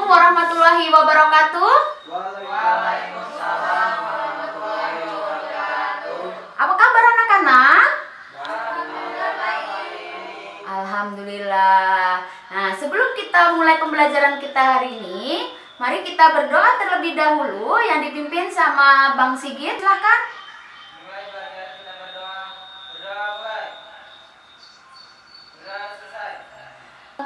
Assalamualaikum warahmatullahi wabarakatuh. Waalaikumsalam warahmatullahi wabarakatuh. Apa kabar anak-anak? Alhamdulillah. Nah, sebelum kita mulai pembelajaran kita hari ini, mari kita berdoa terlebih dahulu yang dipimpin sama Bang Sigit. Silakan. Kita berdoa. Berdoa mulai. Berdoa selesai.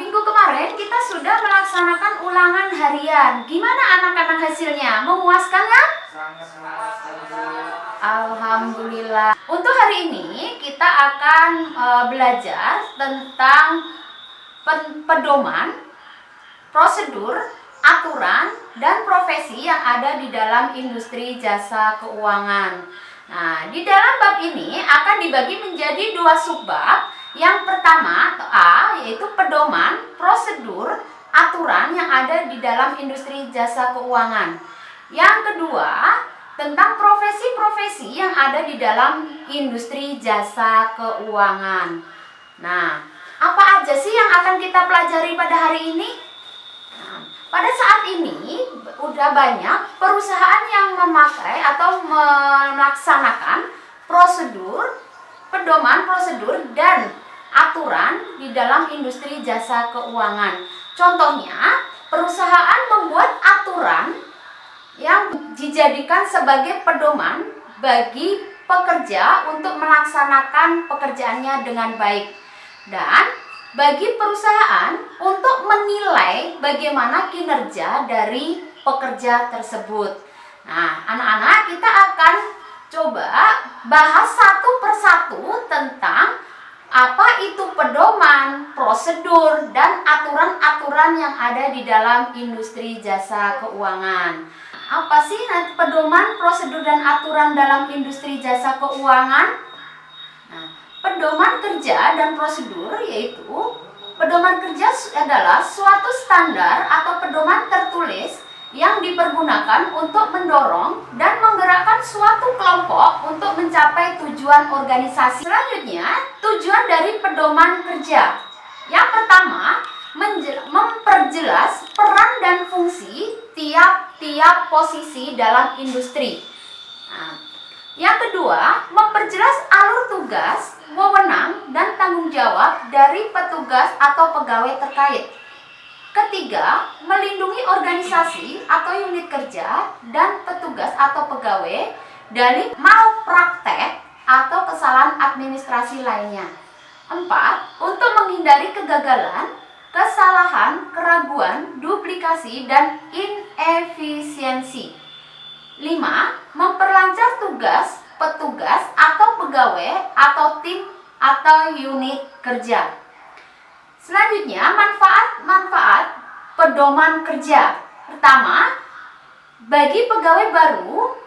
Minggu kemarin kita sudah melaksanakan ulangan harian. Gimana anak-anak hasilnya? Memuaskan kan? Sangat-sangat. Alhamdulillah. Untuk hari ini kita akan belajar tentang pedoman, prosedur, aturan, dan profesi yang ada di dalam industri jasa keuangan. Nah, di dalam bab ini akan dibagi menjadi dua subbab. Yang pertama atau A, yaitu pedoman, prosedur, aturan yang ada di dalam industri jasa keuangan. Yang kedua, tentang profesi-profesi yang ada di dalam industri jasa keuangan. Nah, apa aja sih yang akan kita pelajari pada hari ini? Nah, pada saat ini udah banyak perusahaan yang memakai atau melaksanakan prosedur, pedoman, prosedur, dan aturan di dalam industri jasa keuangan. Contohnya, perusahaan membuat aturan yang dijadikan sebagai pedoman bagi pekerja untuk melaksanakan pekerjaannya dengan baik, dan bagi perusahaan untuk menilai bagaimana kinerja dari pekerja tersebut. Nah, anak-anak, kita akan coba bahas satu persatu tentang apa itu pedoman, prosedur, dan aturan-aturan yang ada di dalam industri jasa keuangan. Apa sih pedoman, prosedur, dan aturan dalam industri jasa keuangan? Nah, pedoman kerja dan prosedur yaitu pedoman kerja adalah suatu standar atau pedoman tertulis yang dipergunakan untuk mendorong dan menggerakkan suatu kelompok untuk mencapai tujuan organisasi. Selanjutnya, tujuan dari pedoman kerja. Yang pertama, memperjelas peran dan fungsi tiap-tiap posisi dalam industri. Nah, yang kedua, memperjelas alur tugas, wewenang, dan tanggung jawab dari petugas atau pegawai terkait. Ketiga, melindungi organisasi atau unit kerja dan petugas atau pegawai dari malpraktek atau kesalahan administrasi lainnya. Empat, untuk menghindari kegagalan, kesalahan, keraguan, duplikasi, dan inefisiensi. Lima, memperlancar tugas, petugas, atau pegawai, atau tim, atau unit kerja. Selanjutnya, manfaat pedoman kerja. Pertama, bagi pegawai baru,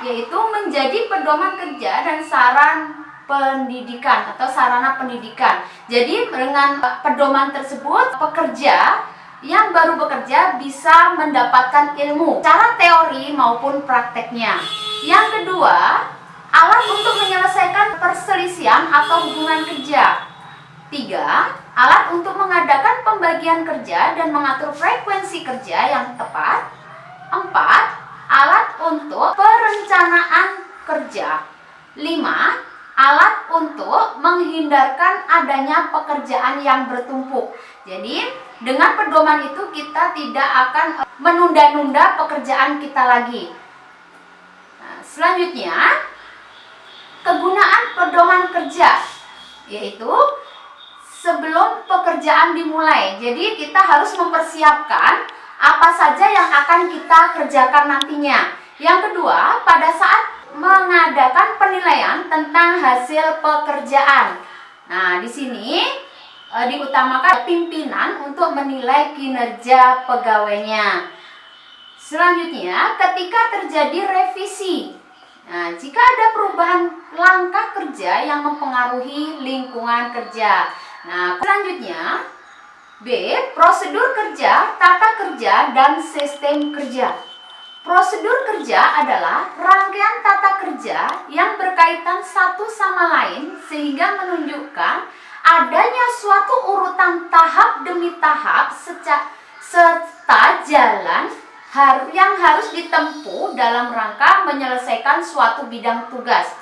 yaitu menjadi pedoman kerja dan saran pendidikan atau sarana pendidikan. Jadi, dengan pedoman tersebut, pekerja yang baru bekerja bisa mendapatkan ilmu secara teori maupun prakteknya. Yang kedua, alat untuk menyelesaikan perselisihan atau hubungan kerja. Tiga, alat untuk mengadakan pembagian kerja dan mengatur frekuensi kerja yang tepat. Empat, alat untuk perencanaan kerja. Lima, alat untuk menghindarkan adanya pekerjaan yang bertumpuk. Jadi, dengan pedoman itu kita tidak akan menunda-nunda pekerjaan kita lagi. Nah, selanjutnya, kegunaan pedoman kerja, yaitu sebelum pekerjaan dimulai. Jadi kita harus mempersiapkan apa saja yang akan kita kerjakan nantinya. Yang kedua, pada saat mengadakan penilaian tentang hasil pekerjaan. Nah, di sini diutamakan pimpinan untuk menilai kinerja pegawainya. Selanjutnya, ketika terjadi revisi. Nah, jika ada perubahan langkah kerja yang mempengaruhi lingkungan kerja. Nah, selanjutnya B, prosedur kerja, tata kerja, dan sistem kerja. Prosedur kerja adalah rangkaian tata kerja yang berkaitan satu sama lain sehingga menunjukkan adanya suatu urutan tahap demi tahap serta jalan yang harus ditempuh dalam rangka menyelesaikan suatu bidang tugas.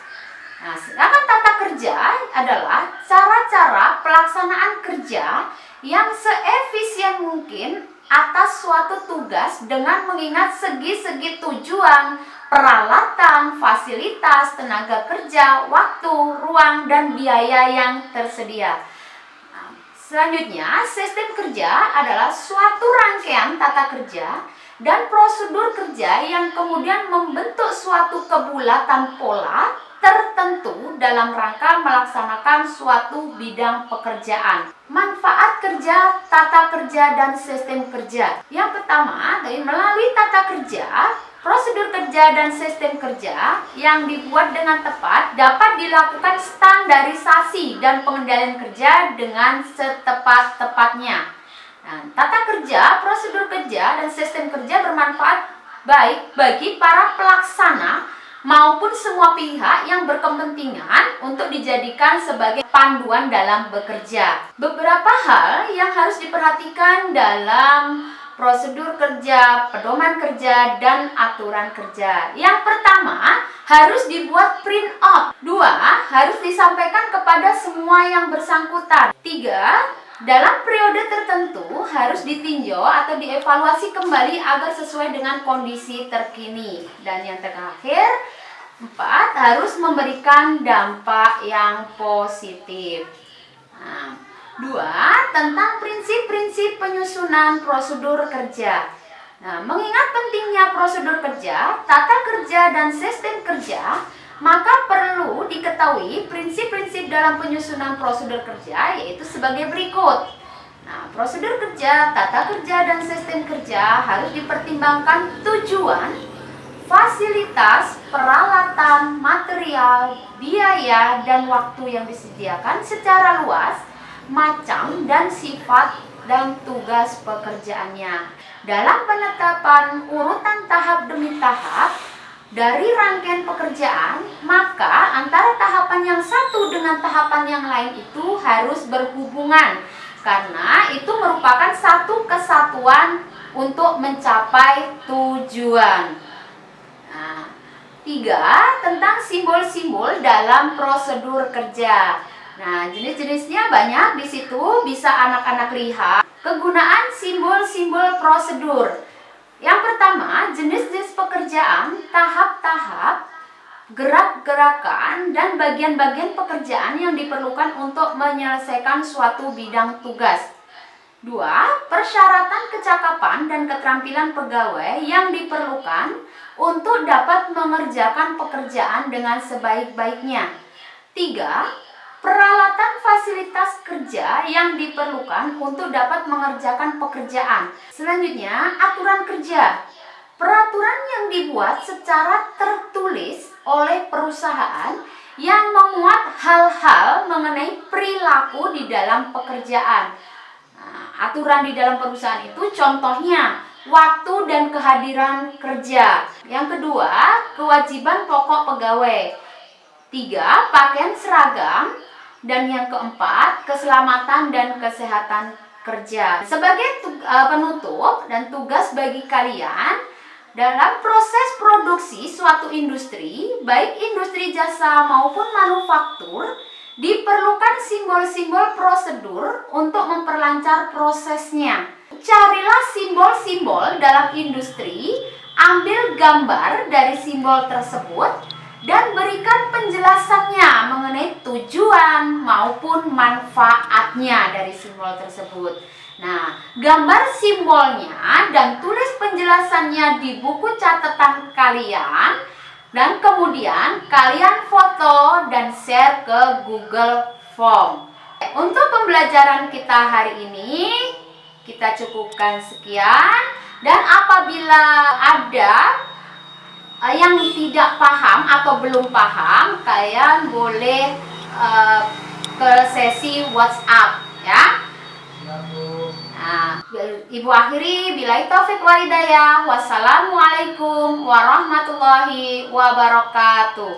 Nah, sedangkan tata kerja adalah cara-cara pelaksanaan kerja yang seefisien mungkin atas suatu tugas dengan mengingat segi-segi tujuan, peralatan, fasilitas, tenaga kerja, waktu, ruang, dan biaya yang tersedia. Nah, selanjutnya, sistem kerja adalah suatu rangkaian tata kerja dan prosedur kerja yang kemudian membentuk suatu kebulatan pola tertentu dalam rangka melaksanakan suatu bidang pekerjaan. Manfaat kerja, tata kerja, dan sistem kerja. Yang pertama, melalui tata kerja, prosedur kerja, dan sistem kerja yang dibuat dengan tepat dapat dilakukan standarisasi dan pengendalian kerja dengan setepat-tepatnya. Nah, tata kerja, prosedur kerja, dan sistem kerja bermanfaat baik bagi para pelaksana maupun semua pihak yang berkepentingan untuk dijadikan sebagai panduan dalam bekerja. Beberapa hal yang harus diperhatikan dalam prosedur kerja, pedoman kerja, dan aturan kerja. Yang pertama, harus dibuat print out. 2. Harus disampaikan kepada semua yang bersangkutan. 3. Dalam periode tertentu harus ditinjau atau dievaluasi kembali agar sesuai dengan kondisi terkini. Dan yang terakhir, 4. Harus memberikan dampak yang positif. Nah, 2. Tentang prinsip-prinsip penyusunan prosedur kerja. Nah, mengingat pentingnya prosedur kerja, tata kerja, dan sistem kerja, maka perlu diketahui prinsip-prinsip dalam penyusunan prosedur kerja, yaitu sebagai berikut. Nah, prosedur kerja, tata kerja, dan sistem kerja harus dipertimbangkan tujuan, fasilitas, peralatan, material, biaya, dan waktu yang disediakan secara luas, macam dan sifat dan tugas pekerjaannya. Dalam penetapan urutan tahap demi tahap dari rangkaian pekerjaan, maka antara tahapan yang satu dengan tahapan yang lain itu harus berhubungan, karena itu merupakan satu kesatuan untuk mencapai tujuan. Nah, 3. Tentang simbol-simbol dalam prosedur kerja. Nah, jenis-jenisnya banyak di situ, bisa anak-anak lihat. Kegunaan simbol-simbol prosedur. Yang pertama, jenis-jenis pekerjaan, tahap-tahap, gerak-gerakan, dan bagian-bagian pekerjaan yang diperlukan untuk menyelesaikan suatu bidang tugas. 2. Persyaratan kecakapan dan keterampilan pegawai yang diperlukan untuk dapat mengerjakan pekerjaan dengan sebaik-baiknya. 3. Peralatan fasilitas kerja yang diperlukan untuk dapat mengerjakan pekerjaan. Selanjutnya, aturan kerja. Peraturan yang dibuat secara tertulis oleh perusahaan yang memuat hal-hal mengenai perilaku di dalam pekerjaan. Nah, aturan di dalam perusahaan itu contohnya waktu dan kehadiran kerja. Yang kedua, kewajiban pokok pegawai. 3. Pakaian seragam. Dan yang keempat, keselamatan dan kesehatan kerja. Sebagai penutup dan tugas bagi kalian, dalam proses produksi suatu industri, baik industri jasa maupun manufaktur, diperlukan simbol-simbol prosedur untuk memperlancar prosesnya. Carilah simbol-simbol dalam industri, ambil gambar dari simbol tersebut, dan berikan penjelasannya mengenai tujuan maupun manfaatnya dari simbol tersebut. Nah, gambar simbolnya dan tulis penjelasannya di buku catatan kalian, dan kemudian kalian foto dan share ke Google Form. Untuk pembelajaran kita hari ini, kita cukupkan sekian, dan apabila ada yang tidak paham atau belum paham, kalian boleh ke sesi WhatsApp ya. Nah, Ibu akhiri, billahi taufik wal hidayah. Wassalamualaikum warahmatullahi wabarakatuh.